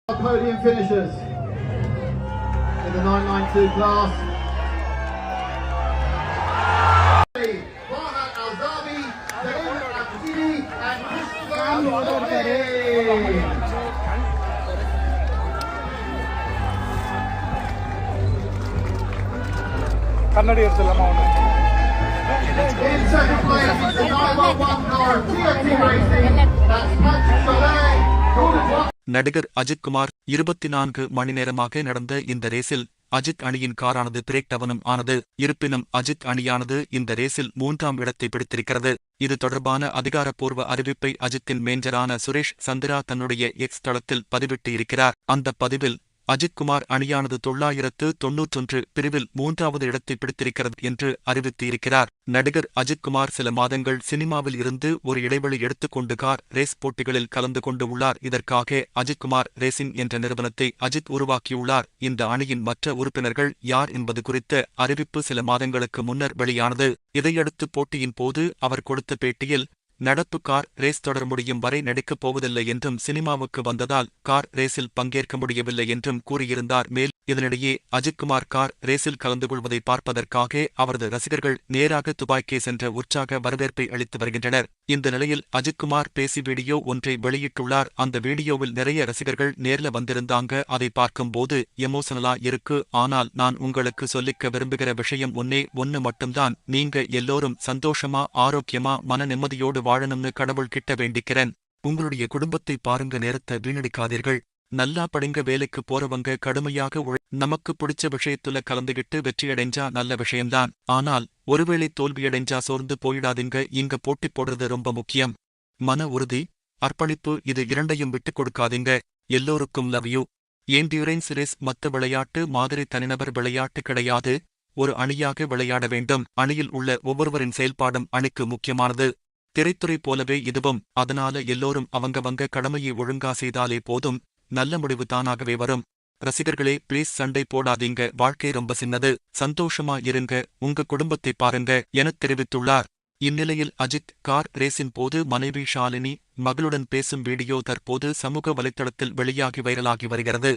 Podium finishers in the 992 class. Farhat Alzabi, Zain Abdini and Christopher Lotte. In second place is the 911 car of TFT Racing. That's Patrick Chalet. நடிகர் அஜித் குமார் 24 மணி நேரமாக நடந்த இந்த ரேஸில் அஜித் அணியின் காரானது break டவனும் ஆனது. இருப்பினும் அஜித் அணியானது இந்த ரேஸில் 3ஆம் இடத்தை பிடித்திருக்கிறது. இது தொடர்பான அதிகாரப்பூர்வ அறிவிப்பை அஜித்தின் மேனேஜரான சுரேஷ் சந்திரா தன்னுடைய எக்ஸ் தளத்தில் பதிவிட்டு இருக்கிறார். அந்த பதிவில் அஜித் குமார் அணியானது 991 பிரிவில் 3வது இடத்தை பிடித்திருக்கிறது என்று அறிவித்திருக்கிறார். நடிகர் அஜித் குமார் சில மாதங்கள் சினிமாவில் இருந்து ஒரு இடைவெளி எடுத்துக்கொண்டு கார் ரேஸ் போட்டிகளில் கலந்து கொண்டு உள்ளார். இதற்காக அஜித் குமார் ரேசிங் என்ற நிறுவனத்தை அஜித் உருவாக்கியுள்ளார். இந்த அணியின் மற்ற உறுப்பினர்கள் யார் என்பது குறித்த அறிவிப்பு சில மாதங்களுக்கு முன்னர் வெளியானது. இதையடுத்து போட்டியின் போது அவர் கொடுத்த பேட்டியில் நடப்பு கார் ரேஸ் தொடர முடியும் வரை நடிக்கப் போவதில்லை என்றும் சினிமாவுக்கு வந்ததால் கார் ரேஸில் பங்கேற்க முடியவில்லை என்றும் கூறியிருந்தார். இதனிடையே அஜித்குமார் கார் ரேஸில் கலந்து கொள்வதை பார்ப்பதற்காக அவரது ரசிகர்கள் நேராக துபாய்க்கே சென்ற உற்சாக வரவேற்பை அளித்து வருகின்றனர். இந்த நிலையில் அஜித்குமார் பேசி வீடியோ ஒன்றை வெளியிட்டுள்ளார். அந்த வீடியோவில் நிறைய ரசிகர்கள் நேர்ல வந்திருந்தாங்க. அதை பார்க்கும்போது எமோஷனலா இருக்கு. ஆனால் நான் உங்களுக்கு சொல்லிக்க விரும்புகிற விஷயம் ஒன்னு மட்டும்தான். நீங்க எல்லோரும் சந்தோஷமா ஆரோக்கியமா மன நிம்மதியோடு வாழணும்னு கடவுள் கிட்ட வேண்டிக்கிறேன். உங்களுடைய குடும்பத்தை பாருங்க, நேரத்தை வீணடிக்காதீர்கள். நல்லா படிங்க, வேலைக்கு போறவங்க கடுமையாக நமக்கு பிடிச்ச விஷயத்துல கலந்துகிட்டு வெற்றியடைஞ்சா நல்ல விஷயம்தான். ஆனால் ஒருவேளை தோல்வியடைஞ்சா சோர்ந்து போயிடாதீங்க. இங்க போட்டி போடுறது ரொம்ப முக்கியம். மன உறுதி, அர்ப்பணிப்பு, இது இரண்டையும் விட்டுக் கொடுக்காதீங்க. எல்லோருக்கும் லவ் யூ. என்டியூரன்ஸ் ரேஸ் மத்த விளையாட்டு மாதிரி தனிநபர் விளையாட்டு கிடையாது. ஒரு அணியாக விளையாட வேண்டும். அணியில் உள்ள ஒவ்வொருவரின் செயல்பாடும் அணிக்கு முக்கியமானது. திரைத்துறை போலவே இதுவும். அதனால எல்லோரும் அவங்கவங்க கடமையை ஒழுங்கா செய்தாலே போதும். நல்ல முடிவு தானாகவே வரும். ரசிகர்களே, ப்ளீஸ் சண்டை போடாதீங்க. வாழ்க்கை ரொம்ப சின்னது. சந்தோஷமா இருங்க. உங்க குடும்பத்தை பாருங்க எனத் தெரிவித்துள்ளார். இந்நிலையில் அஜித் கார் ரேஸின் போது மனைவி ஷாலினி மகளுடன் பேசும் வீடியோ தற்போது சமூக வலைத்தளத்தில் வெளியாகி வைரலாகி வருகிறது.